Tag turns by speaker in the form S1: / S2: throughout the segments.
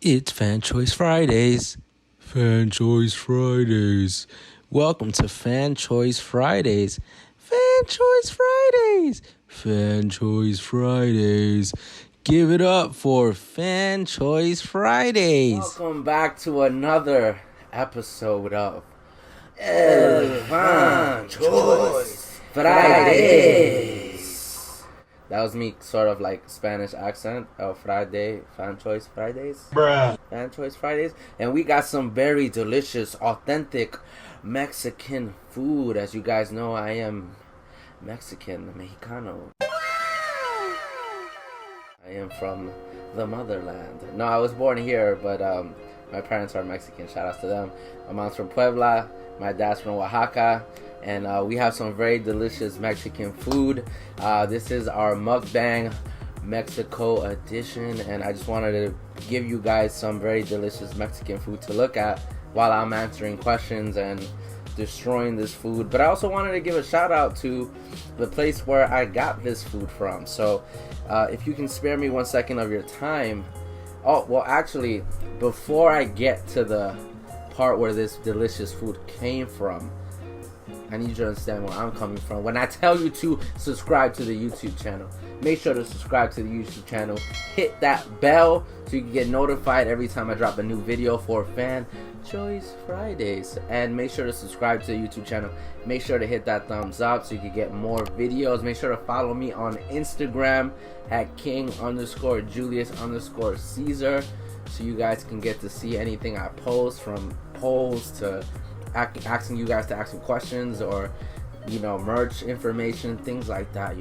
S1: It's Fan Choice Fridays. Fan Choice Fridays. Welcome to Fan Choice Fridays. Fan Choice Fridays. Fan Choice Fridays. Give it up for Fan Choice Fridays.
S2: Welcome back to another episode of Fan Choice Fridays. That was me, sort of like Spanish accent. Friday, Fan Choice Fridays.
S1: Bruh.
S2: Fan Choice Fridays. And we got some very delicious, authentic Mexican food. As you guys know, I am Mexican, Mexicano. I am from the motherland. No, I was born here, but my parents are Mexican. Shout outs to them. My mom's from Puebla. My dad's from Oaxaca. And we have some very delicious Mexican food. This is our Mukbang Mexico edition. And I just wanted to give you guys some very delicious Mexican food to look at while I'm answering questions and destroying this food. But I also wanted to give a shout out to the place where I got this food from. So if you can spare me 1 second of your time. Oh, well, actually, before I get to the part where this delicious food came from, I need you to understand where I'm coming from. When I tell you to subscribe to the YouTube channel, make sure to subscribe to the YouTube channel. Hit that bell so you can get notified every time I drop a new video for Fan Choice Fridays. And make sure to subscribe to the YouTube channel. Make sure to hit that thumbs up so you can get more videos. Make sure to follow me on Instagram at King_Julius_Caesar so you guys can get to see anything I post, from polls to asking you guys to ask me questions, or merch information, things like that,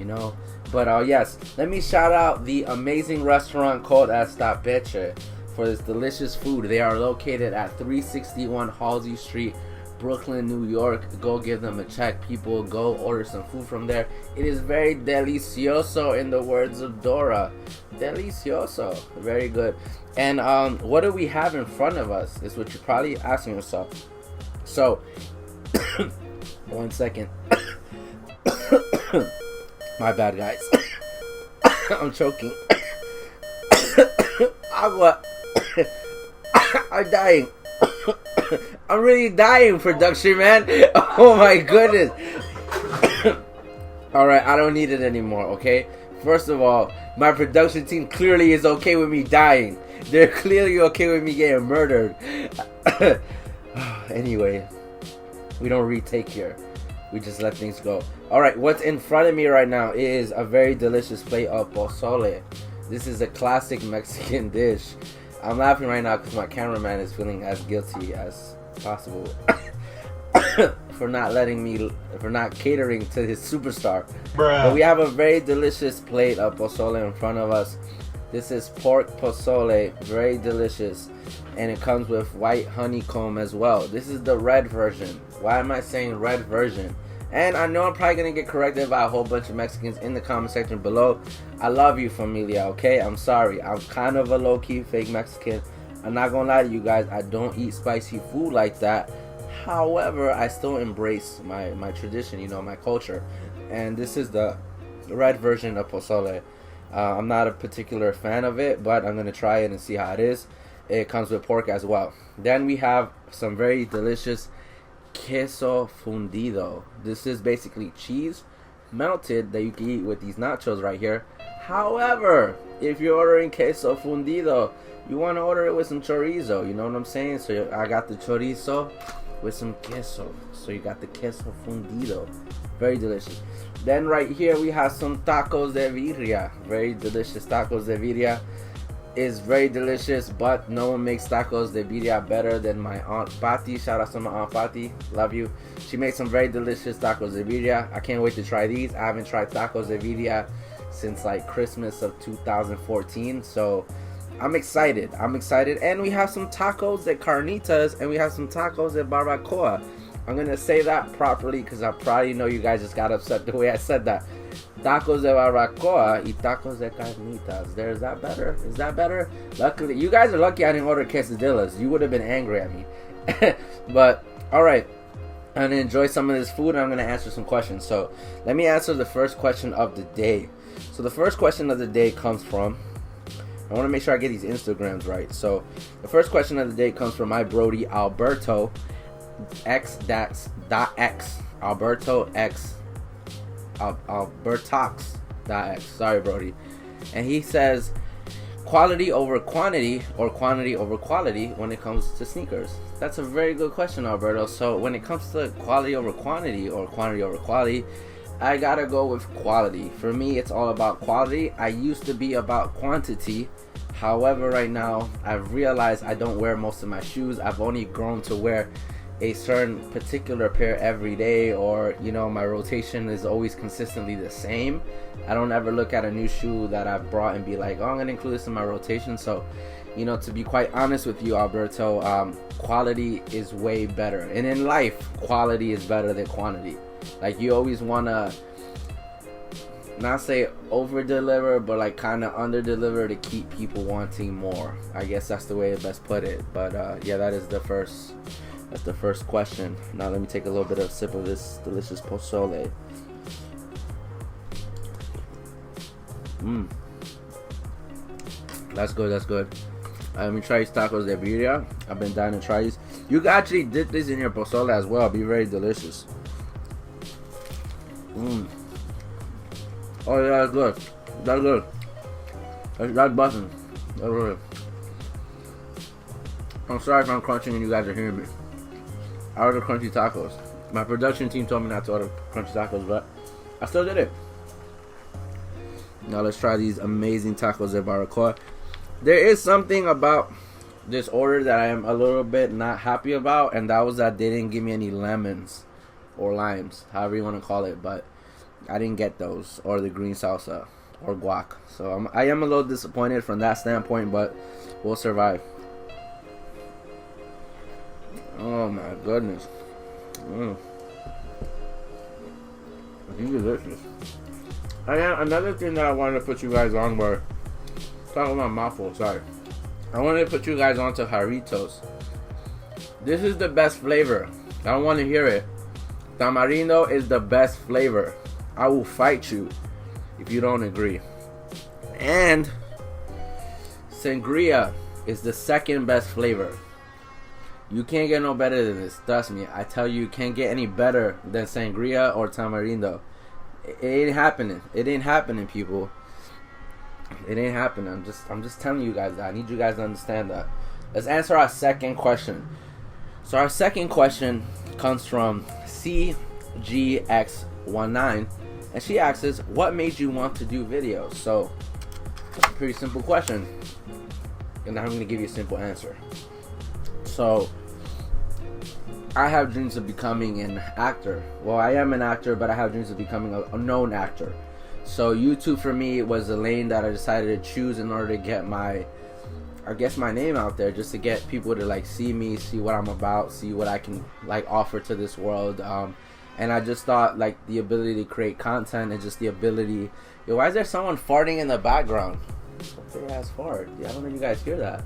S2: But yes, let me shout out the amazing restaurant called Esta Peche for this delicious food. They are located at 361 Halsey Street, Brooklyn, New York. Go give them a check, people. Go order some food from there. It is very delicioso, in the words of Dora. Delicioso. Very good. And what do we have in front of us is what you're probably asking yourself. So, 1 second. My bad, guys. I'm choking. Agua. I'm dying. I'm really dying, production, man. Oh my goodness. Alright, I don't need it anymore, okay? First of all, my production team clearly is okay with me dying. They're clearly okay with me getting murdered. Anyway, we don't retake here. We just let things go. Alright, what's in front of me right now is a very delicious plate of pozole. This is a classic Mexican dish. I'm laughing right now because my cameraman is feeling as guilty as possible for not catering to his superstar.
S1: Bruh.
S2: But we have a very delicious plate of pozole in front of us. This is pork pozole, very delicious, and it comes with white honeycomb as well. This is the red version. Why am I saying red version? And I know I'm probably going to get corrected by a whole bunch of Mexicans in the comment section below. I love you, familia, okay? I'm sorry. I'm kind of a low-key fake Mexican. I'm not going to lie to you guys. I don't eat spicy food like that. However, I still embrace my tradition, my culture. And this is the red version of pozole. I'm not a particular fan of it, but I'm going to try it and see how it is. It comes with pork as well. Then we have some very delicious queso fundido. This is basically cheese melted that you can eat with these nachos right here. However, if you're ordering queso fundido, you want to order it with some chorizo. You know what I'm saying? So I got the chorizo with some queso. So you got the queso fundido. Very delicious. Then right here we have some tacos de birria. Very delicious tacos de birria. Is very delicious, but no one makes tacos de birria better than my Aunt Patty. Shout out to my Aunt Patty. Love you. She makes some very delicious tacos de birria. I can't wait to try these. I haven't tried tacos de birria since like Christmas of 2014. So I'm excited. And we have some tacos de carnitas, and we have some tacos de barbacoa. I'm going to say that properly because I probably know you guys just got upset the way I said that. Tacos de barbacoa y tacos de carnitas. Is that better? Is that better? Luckily, you guys are lucky I didn't order quesadillas. You would have been angry at me. But, alright. I'm going to enjoy some of this food, and I'm going to answer some questions. So, let me answer the first question of the day. So, the first question of the day comes from I want to make sure I get these Instagrams right. So the first question of the day comes from my Brody Alberto X. Alberto X. Albertox.x. Sorry, Brody. And he says, quality over quantity or quantity over quality when it comes to sneakers? That's a very good question, Alberto. So when it comes to quality over quantity or quantity over quality, I gotta go with quality. For me, it's all about quality. I used to be about quantity. However, right now, I've realized I don't wear most of my shoes. I've only grown to wear a certain particular pair every day, or my rotation is always consistently the same. I don't ever look at a new shoe that I've brought and be like, oh, I'm gonna include this in my rotation. So to be quite honest with you, Alberto, quality is way better, and in life quality is better than quantity. Like, you always want to not say over deliver, but like kind of under deliver to keep people wanting more. I guess that's the way to best put it. But yeah, that's the first question. Now let me take a little bit of a sip of this delicious pozole. That's good. Let me try these tacos de birria. I've been dying to try these. You can actually dip this in your pozole as well. It'll be very delicious. Oh yeah, that's good. That's busting. That's good. I'm sorry if I'm crunching and you guys are hearing me. I ordered crunchy tacos. My production team told me not to order crunchy tacos, but I still did it. Now let's try these amazing tacos de barbacoa. There is something about this order that I am a little bit not happy about, and that was that they didn't give me any lemons or limes, however you want to call it, but I didn't get those, or the green salsa or guac. So I am a little disappointed from that standpoint, but we'll survive. Oh my goodness. These are delicious. Another thing that I wanted to put you guys on were, talking about my mouthful, sorry. I wanted to put you guys on to Jarritos. This is the best flavor. I don't want to hear it. Tamarindo is the best flavor. I will fight you if you don't agree. And sangria is the second best flavor. You can't get no better than this. Trust me. I tell you can't get any better than sangria or tamarindo. It ain't happening. It ain't happening, people. It ain't happening. I'm just telling you guys that. I need you guys to understand that. Let's answer our second question. So our second question comes from CGX19, and she asks us, what made you want to do videos? So that's a pretty simple question, and I'm going to give you a simple answer. So I have dreams of becoming an actor. Well, I am an actor, but I have dreams of becoming a known actor. So YouTube for me was a lane that I decided to choose in order to get my name out there, just to get people to like see me, see what I'm about, see what I can like offer to this world. And I just thought like the ability to create content and just the ability. Yo, why is there someone farting in the background? What big ass fart? Yeah, I don't know if you guys hear that.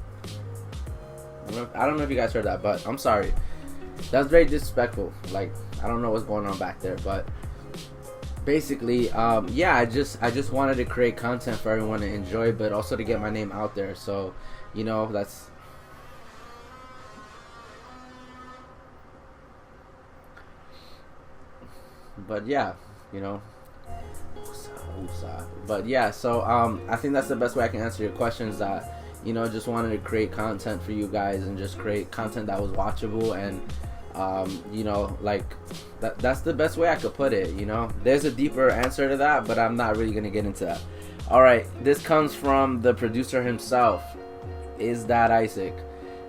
S2: I don't know if you guys heard that, but I'm sorry. That's very disrespectful. Like, I don't know what's going on back there, but basically, yeah, I just wanted to create content for everyone to enjoy, but also to get my name out there. So, that's. But yeah, But yeah, so I think that's the best way I can answer your questions. That just wanted to create content for you guys and just create content that was watchable, and like that's the best way I could put it. There's a deeper answer to that, but I'm not really gonna get into that. All right, this comes from the producer himself. Is that Isaac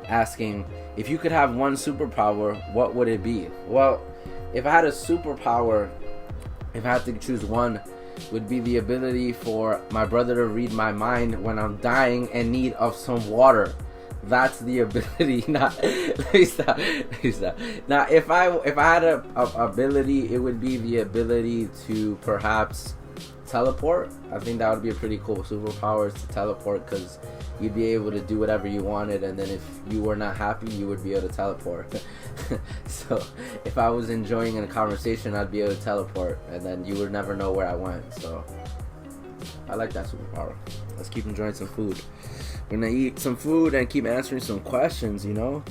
S2: asking, if you could have one superpower, what would it be? Well, if I had a superpower, if I had to choose one, would be the ability for my brother to read my mind when I'm dying in need of some water. That's the ability. Not let me stop. Now, if I had a ability, it would be the ability to perhaps teleport. I think that would be a pretty cool superpower, is to teleport, because you'd be able to do whatever you wanted, and then if you were not happy, you would be able to teleport. So if I was enjoying a conversation, I'd be able to teleport, and then you would never know where I went. So I like that superpower. Let's keep enjoying some food. We're gonna eat some food and keep answering some questions, you know?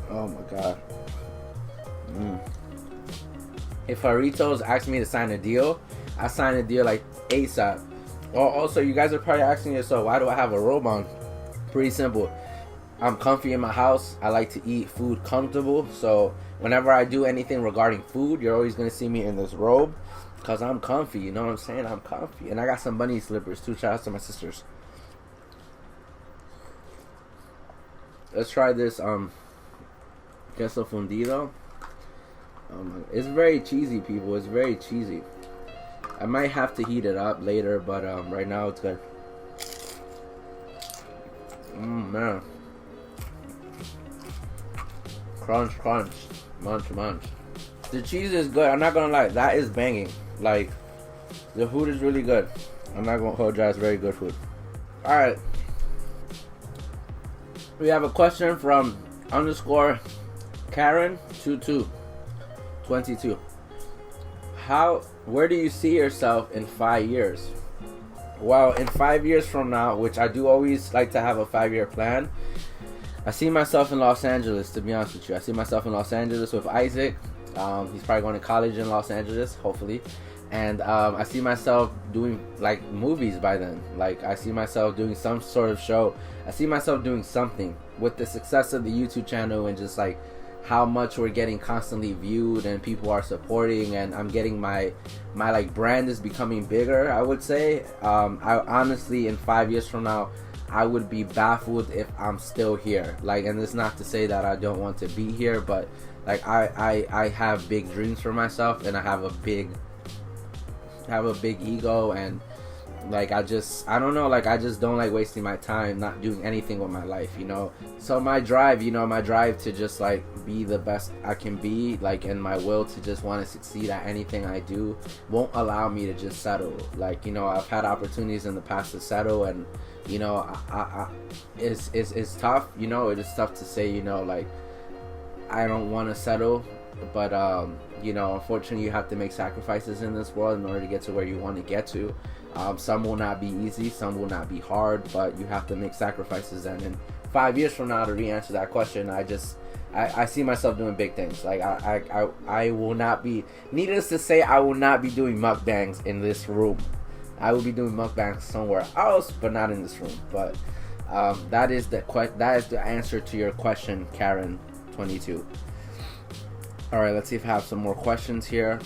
S2: Oh my god. If Haritos asked me to sign a deal, I sign a deal like ASAP. Oh, also, you guys are probably asking yourself, why do I have a robe on? Pretty simple. I'm comfy in my house. I like to eat food comfortable. So whenever I do anything regarding food, you're always going to see me in this robe because I'm comfy. You know what I'm saying? I'm comfy. And I got some bunny slippers too. Shout out to my sisters. Let's try this queso fundido. It's very cheesy, people. It's very cheesy. I might have to heat it up later, but right now it's good. Man. Crunch, crunch. Munch, munch. The cheese is good. I'm not gonna lie. That is banging. Like, the food is really good. I'm not gonna hold you. It's very good food. Alright. We have a question from _ Karen 22. Where do you see yourself in 5 years? Well, in 5 years from now, which I do always like to have a 5-year plan, I see myself in Los Angeles, to be honest with you. I see myself in Los Angeles with Isaac. He's probably going to college in Los Angeles, hopefully. And I see myself doing like movies by then. Like, I see myself doing some sort of show. I see myself doing something with the success of the YouTube channel and just like how much we're getting constantly viewed and people are supporting, and I'm getting my like brand is becoming bigger, I would say. I honestly, in 5 years from now, I would be baffled if I'm still here. Like, and it's not to say that I don't want to be here, but like I have big dreams for myself, and I have a big ego, and like I don't know, like I just don't like wasting my time not doing anything with my life, you know. So my drive to just like be the best I can be, like, and my will to just want to succeed at anything I do won't allow me to just settle. Like, you know, I've had opportunities in the past to settle, and you know, it's tough, you know. It is tough to say, you know, like I don't want to settle, but you know, unfortunately you have to make sacrifices in this world in order to get to where you want to get to. Some will not be easy, some will not be hard, but you have to make sacrifices. And in 5 years from now, to re-answer that question, I see myself doing big things. Like I will not be, needless to say, I will not be doing mukbangs in this room. I will be doing mukbangs somewhere else, but not in this room. But that is the answer to your question, Karen 22. All right, let's see if I have some more questions here.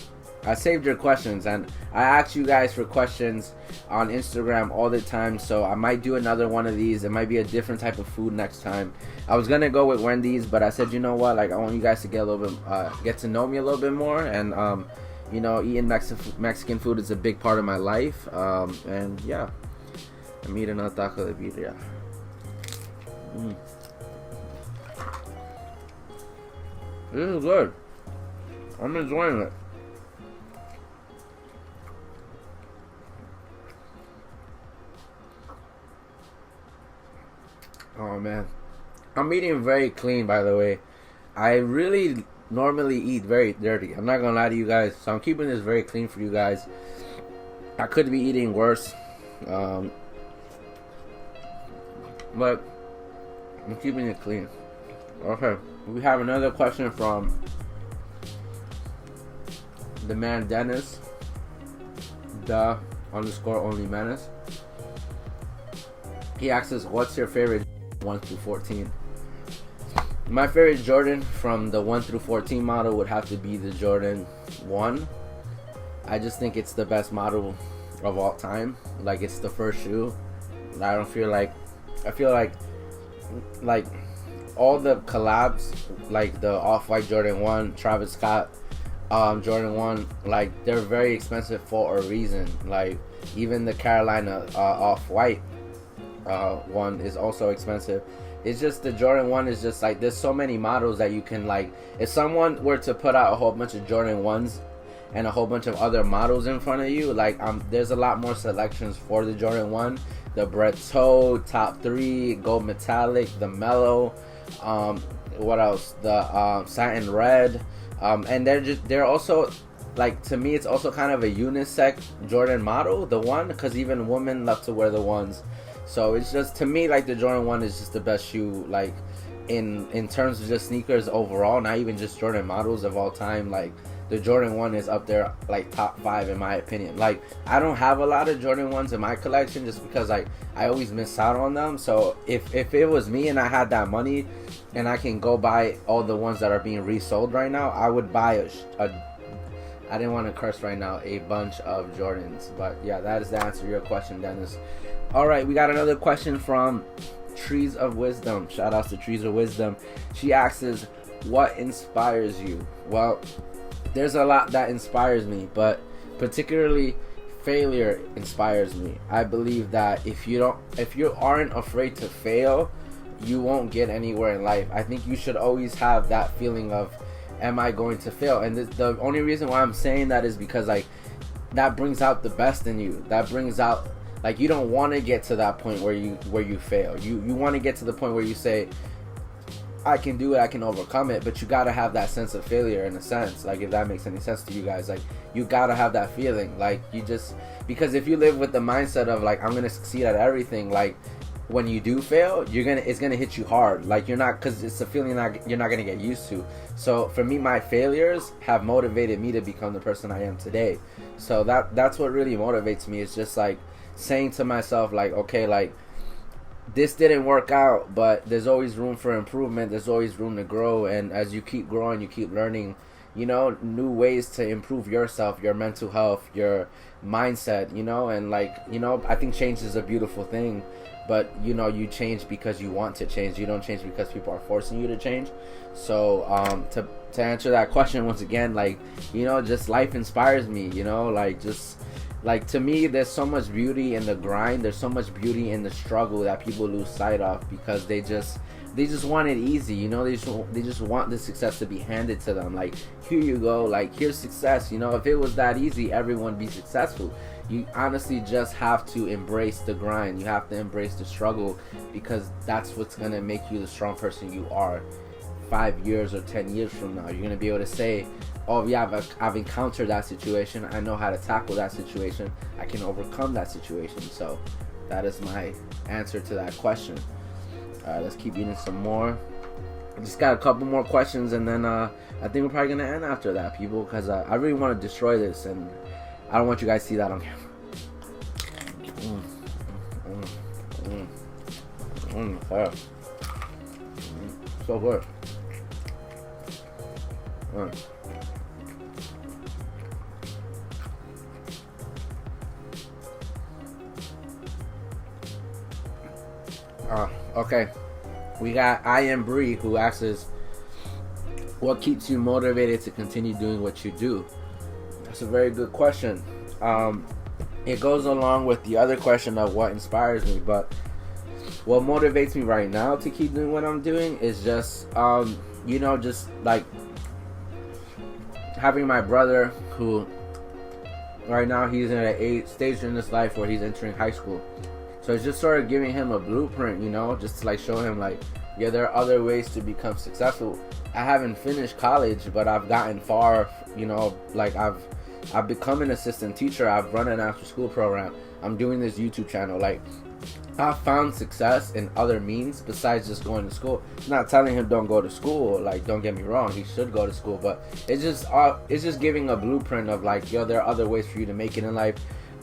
S2: I saved your questions, and I ask you guys for questions on Instagram all the time, so I might do another one of these. It might be a different type of food next time. I was gonna go with Wendy's, but I said, you know what, like, I want you guys to get a little bit, get to know me a little bit more, and you know, eating Mexican food is a big part of my life, and yeah, I'm eating a taco de birria. This is good. I'm enjoying it. Oh man, I'm eating very clean, by the way. I really normally eat very dirty. I'm not gonna lie to you guys, so I'm keeping this very clean for you guys. I could be eating worse, but I'm keeping it clean. Okay, we have another question from the man Dennis, the _only menace. He asks us, what's your favorite 1 through 14? My favorite Jordan from the 1 through 14 model would have to be the Jordan 1. I just think it's the best model of all time. Like, it's the first shoe. I feel like all the collabs, like the Off-White Jordan 1, Travis Scott Jordan 1, like, they're very expensive for a reason. Like, even the Carolina Off-White one is also expensive. It's just the Jordan 1 is just like, there's so many models that you can, like, if someone were to put out a whole bunch of Jordan 1s and a whole bunch of other models in front of you, like, there's a lot more selections for the Jordan 1. The Brett Toe, Top 3, Gold Metallic, the Mellow, what else? The Satin Red, and they're also, like, to me, it's also kind of a unisex Jordan model, the 1, because even women love to wear the 1s. So it's just, to me, like the Jordan 1 is just the best shoe, like in terms of just sneakers overall, not even just Jordan models of all time. Like the Jordan 1 is up there, like top 5 in my opinion. Like I don't have a lot of Jordan 1s in my collection just because like I always miss out on them. So if it was me and I had that money and I can go buy all the ones that are being resold right now, I would buy I didn't want to curse right now, a bunch of Jordans. But yeah, that is the answer to your question, Dennis. All right, we got another question from Trees of Wisdom. Shout outs to Trees of Wisdom. She asks, what inspires you? Well, there's a lot that inspires me, but particularly failure inspires me. I believe that if you aren't afraid to fail, you won't get anywhere in life. I think you should always have that feeling of, am I going to fail? And the only reason why I'm saying that is because like that brings out the best in you. That brings out, like, you don't want to get to that point where you fail. You want to get to the point where you say, I can do it, I can overcome it. But you gotta have that sense of failure, in a sense, like, if that makes any sense to you guys. Like, you gotta have that feeling, like, you just, because if you live with the mindset of like, I'm gonna succeed at everything, like, when you do fail, it's gonna hit you hard. Like, you're not, because it's a feeling that you're not gonna get used to. So for me, my failures have motivated me to become the person I am today. So that's what really motivates me. It's just like saying to myself, like, okay, like, this didn't work out, but there's always room for improvement. There's always room to grow. And as you keep growing, you keep learning, you know, new ways to improve yourself, your mental health, your mindset, you know. And like, you know, I think change is a beautiful thing. But, you know, you change because you want to change. You don't change because people are forcing you to change. So, to answer that question once again, like, you know, just life inspires me, you know, like, just, like, to me, there's so much beauty in the grind. There's so much beauty in the struggle that people lose sight of because they just want it easy, you know. They just want the success to be handed to them. Like, here you go, like, here's success, you know. If it was that easy, everyone would be successful. You honestly just have to embrace the grind. You have to embrace the struggle, because that's what's gonna make you the strong person you are 5 years or 10 years from now. You're gonna be able to say, oh yeah, I've encountered that situation, I know how to tackle that situation, I can overcome that situation. So that is my answer to that question. Let's keep eating some more. I just got a couple more questions, and then I think we're probably gonna end after that, people, because I really want to destroy this, and I don't want you guys to see that on camera. Fire. So good. Okay. We got I Am Bree, who asks, what keeps you motivated to continue doing what you do? That's a very good question. It goes along with the other question of what inspires me, but what motivates me right now to keep doing what I'm doing is just, you know, just like having my brother, who right now he's in a stage in his life where he's entering high school. So it's just sort of giving him a blueprint, you know, just to like show him like, yeah, there are other ways to become successful. I haven't finished college, but I've gotten far, you know, like I've become an assistant teacher. I've run an after school program. I'm doing this YouTube channel. Like, I've found success in other means besides just going to school. I'm not telling him don't go to school. Like, don't get me wrong, he should go to school. But it's just giving a blueprint of like, yo, there are other ways for you to make it in life.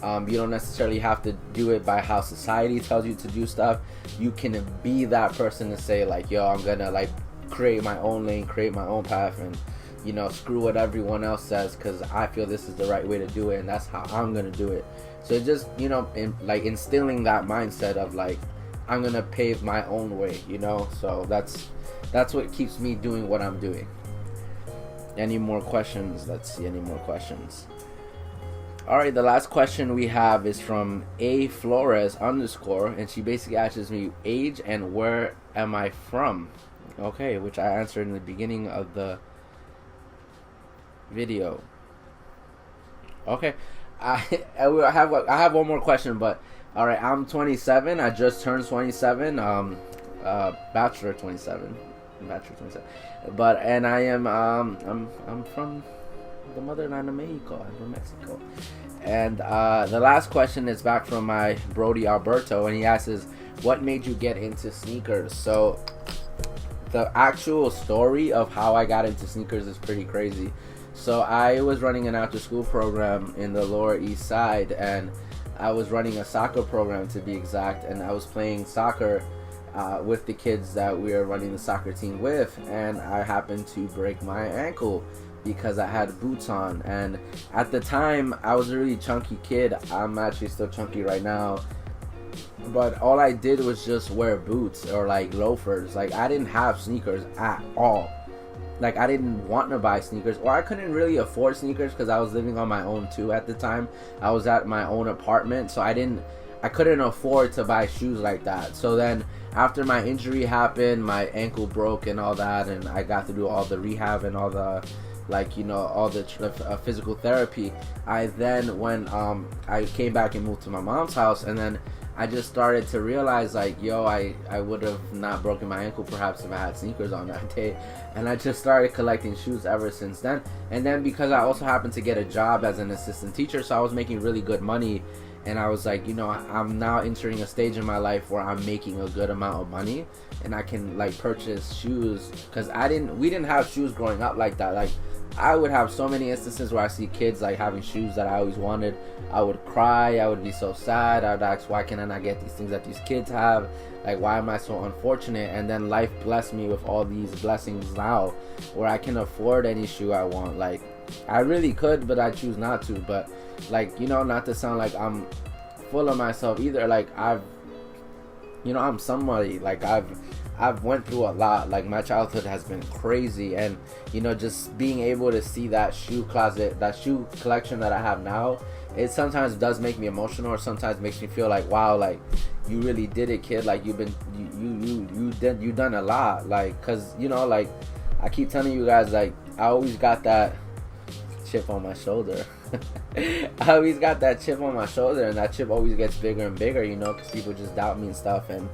S2: You don't necessarily have to do it by how society tells you to do stuff. You can be that person to say like, yo, I'm gonna like create my own lane, create my own path, and, you know, screw what everyone else says, because I feel this is the right way to do it, and that's how I'm gonna do it. So it just, you know, like instilling that mindset of like, I'm gonna pave my own way, you know. So that's what keeps me doing what I'm doing. Any more questions? Let's see, any more questions. All right, the last question we have is from A Flores _ and she basically asks me age and where am I from. Okay, which I answered in the beginning of the video. Okay, I have one more question, but all right, I'm 27. I just turned 27. Bachelor 27. But and I am I'm from the motherland of Mexico. I'm from Mexico. And the last question is back from my Brody Alberto, and he asks, what made you get into sneakers? So the actual story of how I got into sneakers is pretty crazy. So I was running an after school program in the Lower East Side, and I was running a soccer program to be exact, and I was playing soccer with the kids that we were running the soccer team with, and I happened to break my ankle because I had boots on. And at the time I was a really chunky kid. I'm actually still chunky right now, but all I did was just wear boots or like loafers. Like I didn't have sneakers at all. Like I didn't want to buy sneakers, or I couldn't really afford sneakers because I was living on my own too at the time. I was at my own apartment, so I couldn't afford to buy shoes like that. So then after my injury happened, my ankle broke and all that, and I got to do all the rehab and all the all the physical therapy. I then when I came back and moved to my mom's house, and then I just started to realize like, yo, I would have not broken my ankle perhaps if I had sneakers on that day. And I just started collecting shoes ever since then. And then because I also happened to get a job as an assistant teacher, so I was making really good money, and I was like, I'm now entering a stage in my life where I'm making a good amount of money, and I can like purchase shoes, because we didn't have shoes growing up like that. Like I would have so many instances where I see kids like having shoes that I always wanted. I would cry, I would be so sad, I would ask, why can I not get these things that these kids have? Like, why am I so unfortunate? And then life blessed me with all these blessings now, where I can afford any shoe I want. Like, I really could, but I choose not to. But like, not to sound like I'm full of myself either. Like I'm somebody, like I've went through a lot. Like my childhood has been crazy, and just being able to see that shoe closet, that shoe collection that I have now, it sometimes does make me emotional, or sometimes makes me feel like, wow, like you really did it, kid. Like you done a lot. Like, cause like I keep telling you guys, like I always got that chip on my shoulder. I always got that chip on my shoulder, and that chip always gets bigger and bigger, because people just doubt me and stuff. And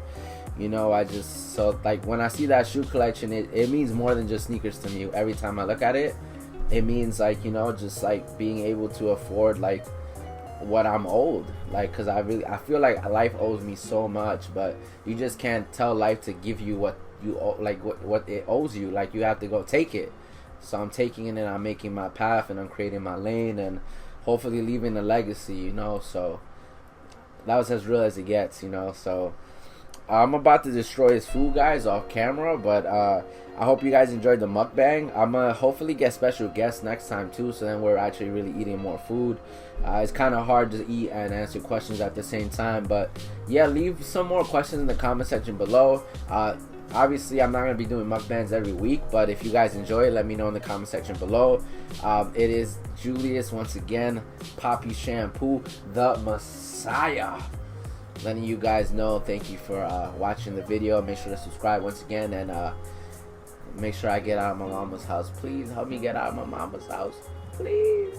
S2: so like when I see that shoe collection, it means more than just sneakers to me. Every time I look at it, it means like, just like being able to afford like what I'm owed. Like, cause I feel like life owes me so much, but you just can't tell life to give you what you owe, like what it owes you. Like you have to go take it. So I'm taking it, and I'm making my path, and I'm creating my lane, and hopefully leaving a legacy, So that was as real as it gets, So I'm about to destroy his food, guys, off camera, but I hope you guys enjoyed the mukbang. I'm gonna hopefully get special guests next time too, so then we're actually really eating more food. It's kind of hard to eat and answer questions at the same time, but yeah, leave some more questions in the comment section below. Obviously, I'm not going to be doing mukbangs every week, but if you guys enjoy it, let me know in the comment section below. It is Julius, once again, Poppy Shampoo, the Messiah. Letting you guys know, thank you for watching the video. Make sure to subscribe once again, and make sure I get out of my mama's house. Please help me get out of my mama's house. Please.